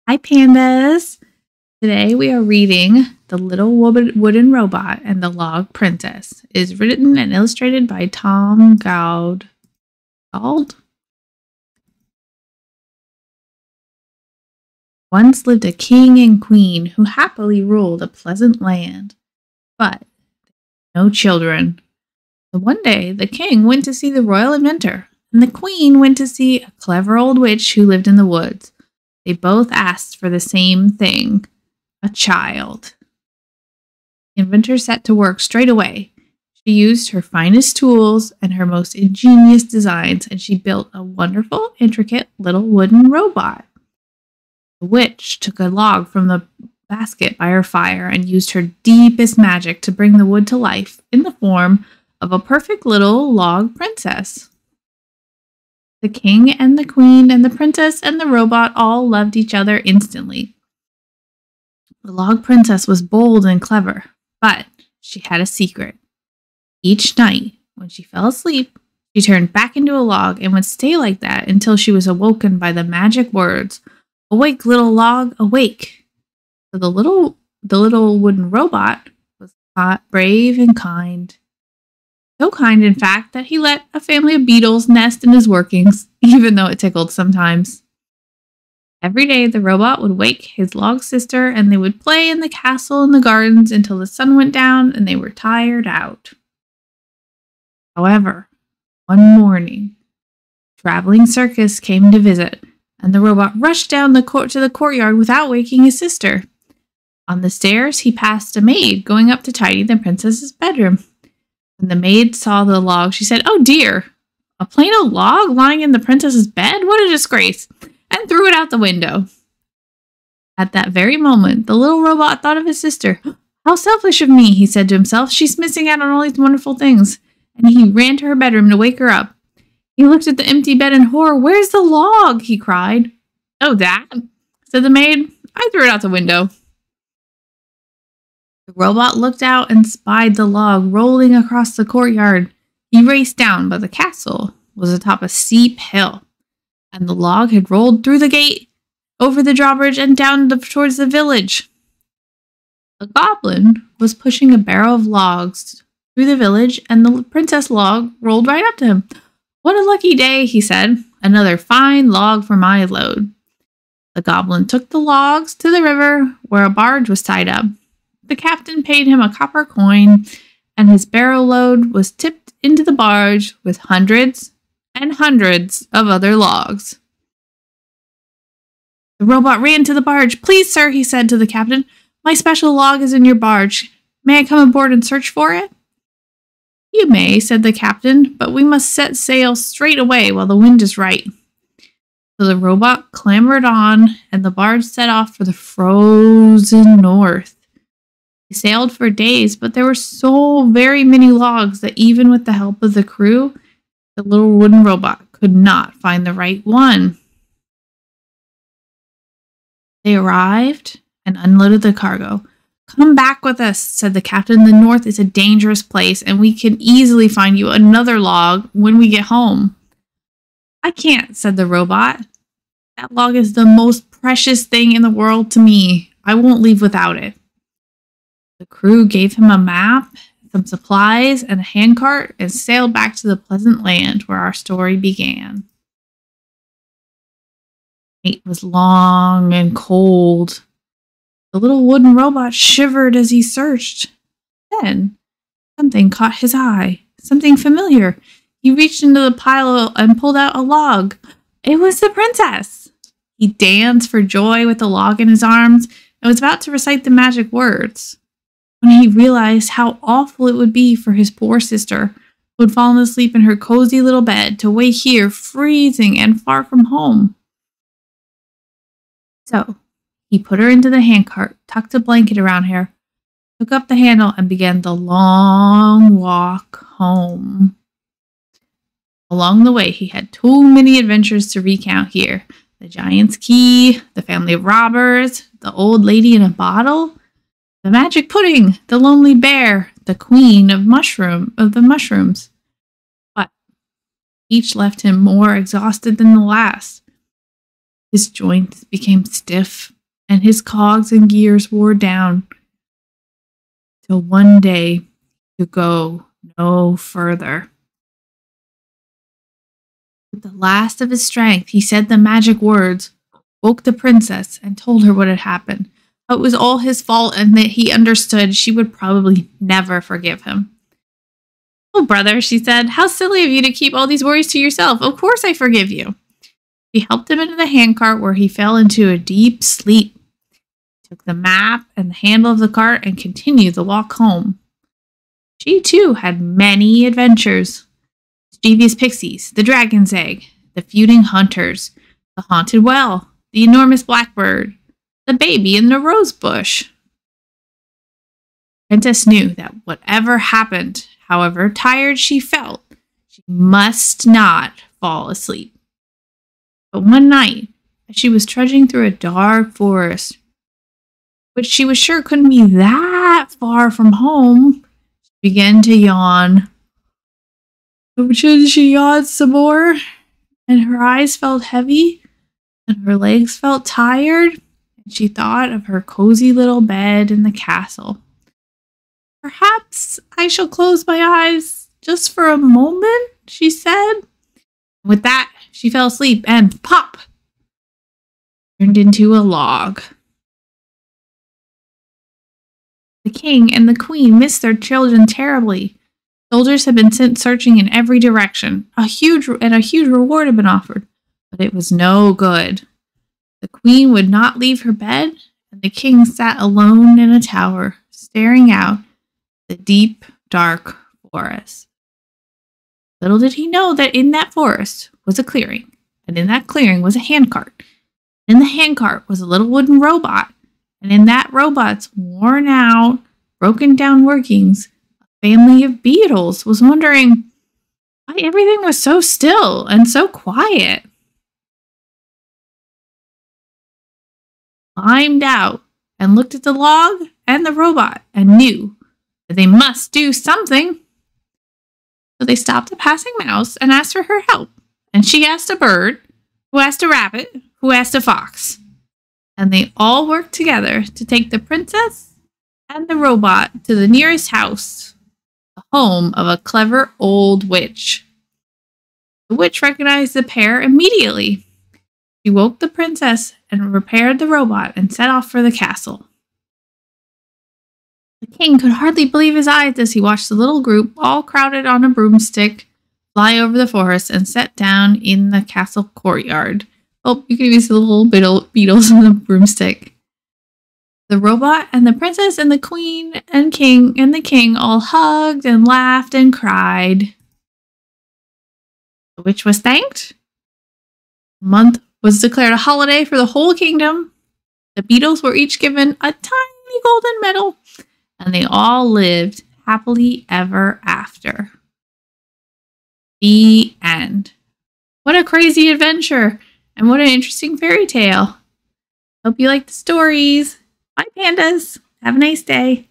Hi, pandas! Today we are reading The Little Wooden Robot and the Log Princess. It is written and illustrated by Tom Gauld. Once lived a king and queen who happily ruled a pleasant land, but no children. So one day the king went to see the royal inventor, and the queen went to see a clever old witch who lived in the woods. They both asked for the same thing, a child. The inventor set to work straight away. She used her finest tools and her most ingenious designs, and she built a wonderful, intricate little wooden robot. The witch took a log from the basket by her fire and used her deepest magic to bring the wood to life in the form of a perfect little log princess. The king and the queen and the princess and the robot all loved each other instantly. The log princess was bold and clever, but she had a secret. Each night, when she fell asleep, she turned back into a log and would stay like that until she was awoken by the magic words, "Awake, little log, awake." So the little wooden robot was brave and kind. So kind, in fact, that he let a family of beetles nest in his workings, even though it tickled sometimes. Every day, the robot would wake his log sister, and they would play in the castle and the gardens until the sun went down and they were tired out. However, one morning, a traveling circus came to visit, and the robot rushed down to the courtyard without waking his sister. On the stairs, he passed a maid going up to tidy the princess's bedroom. When the maid saw the log, she said, "Oh dear, a plain old log lying in the princess's bed? What a disgrace!" and threw it out the window. At that very moment, the little robot thought of his sister. "How selfish of me," he said to himself. "She's missing out on all these wonderful things." And he ran to her bedroom to wake her up. He looked at the empty bed in horror. "Where's the log?" he cried. "Oh, that," said the maid. "I threw it out the window." The robot looked out and spied the log rolling across the courtyard. He raced down, but the castle was atop a steep hill, and the log had rolled through the gate, over the drawbridge, and down towards the village. A goblin was pushing a barrel of logs through the village, and the princess log rolled right up to him. "What a lucky day," he said. "Another fine log for my load." The goblin took the logs to the river where a barge was tied up. The captain paid him a copper coin, and his barrel load was tipped into the barge with hundreds and hundreds of other logs. The robot ran to the barge. "Please, sir," he said to the captain, "my special log is in your barge. May I come aboard and search for it?" "You may," said the captain, "but we must set sail straight away while the wind is right." So the robot clambered on, and the barge set off for the frozen north. They sailed for days, but there were so very many logs that even with the help of the crew, the little wooden robot could not find the right one. They arrived and unloaded the cargo. "Come back with us," said the captain. "The north is a dangerous place, and we can easily find you another log when we get home." "I can't," said the robot. "That log is the most precious thing in the world to me. I won't leave without it." The crew gave him a map, some supplies, and a handcart, and sailed back to the pleasant land where our story began. The night was long and cold. The little wooden robot shivered as he searched. Then something caught his eye, something familiar. He reached into the pile and pulled out a log. It was the princess. He danced for joy with the log in his arms and was about to recite the magic words, when he realized how awful it would be for his poor sister, who had fallen asleep in her cozy little bed, to wake here freezing and far from home. So he put her into the handcart, tucked a blanket around her, took up the handle, and began the long walk home. Along the way, he had too many adventures to recount here. The giant's key, the family of robbers, the old lady in a bottle, the magic pudding, the lonely bear, the queen of the mushrooms. But each left him more exhausted than the last. His joints became stiff, and his cogs and gears wore down, till one day he could go no further. With the last of his strength, he said the magic words, woke the princess, and told her what had happened. How it was all his fault, and that he understood she would probably never forgive him. "Oh, brother," she said, "how silly of you to keep all these worries to yourself. Of course I forgive you." She helped him into the handcart, where he fell into a deep sleep. He took the map and the handle of the cart and continued the walk home. She, too, had many adventures. Mischievous pixies, the dragon's egg, the feuding hunters, the haunted well, the enormous blackbird, the baby in the rose bush. The princess knew that whatever happened, however tired she felt, she must not fall asleep. But one night, as she was trudging through a dark forest, which she was sure couldn't be that far from home, she began to yawn. But she yawned some more, and her eyes felt heavy, and her legs felt tired, and she thought of her cozy little bed in the castle. "Perhaps I shall close my eyes just for a moment," she said. With that, she fell asleep and, pop, turned into a log. The king and the queen missed their children terribly. Soldiers had been sent searching in every direction. A huge reward had been offered, but it was no good. The queen would not leave her bed, and the king sat alone in a tower, staring out the deep, dark forest. Little did he know that in that forest was a clearing, and in that clearing was a handcart. In the handcart was a little wooden robot, and in that robot's worn out, broken down workings, a family of beetles was wondering why everything was so still and so quiet. Climbed out and looked at the log and the robot and knew that they must do something. So they stopped a passing mouse and asked for her help. And she asked a bird, who asked a rabbit, who asked a fox. And they all worked together to take the princess and the robot to the nearest house, the home of a clever old witch. The witch recognized the pair immediately. She woke the princess and repaired the robot and set off for the castle. The king could hardly believe his eyes as he watched the little group, all crowded on a broomstick, fly over the forest and set down in the castle courtyard. Oh, you can even see the little beetles in the broomstick. The robot and the princess and the queen and the king all hugged and laughed and cried. The witch was thanked. The month was declared a holiday for the whole kingdom. The beetles were each given a tiny golden medal, and they all lived happily ever after. The end. What a crazy adventure, and what an interesting fairy tale. Hope you like the stories. Bye, pandas. Have a nice day.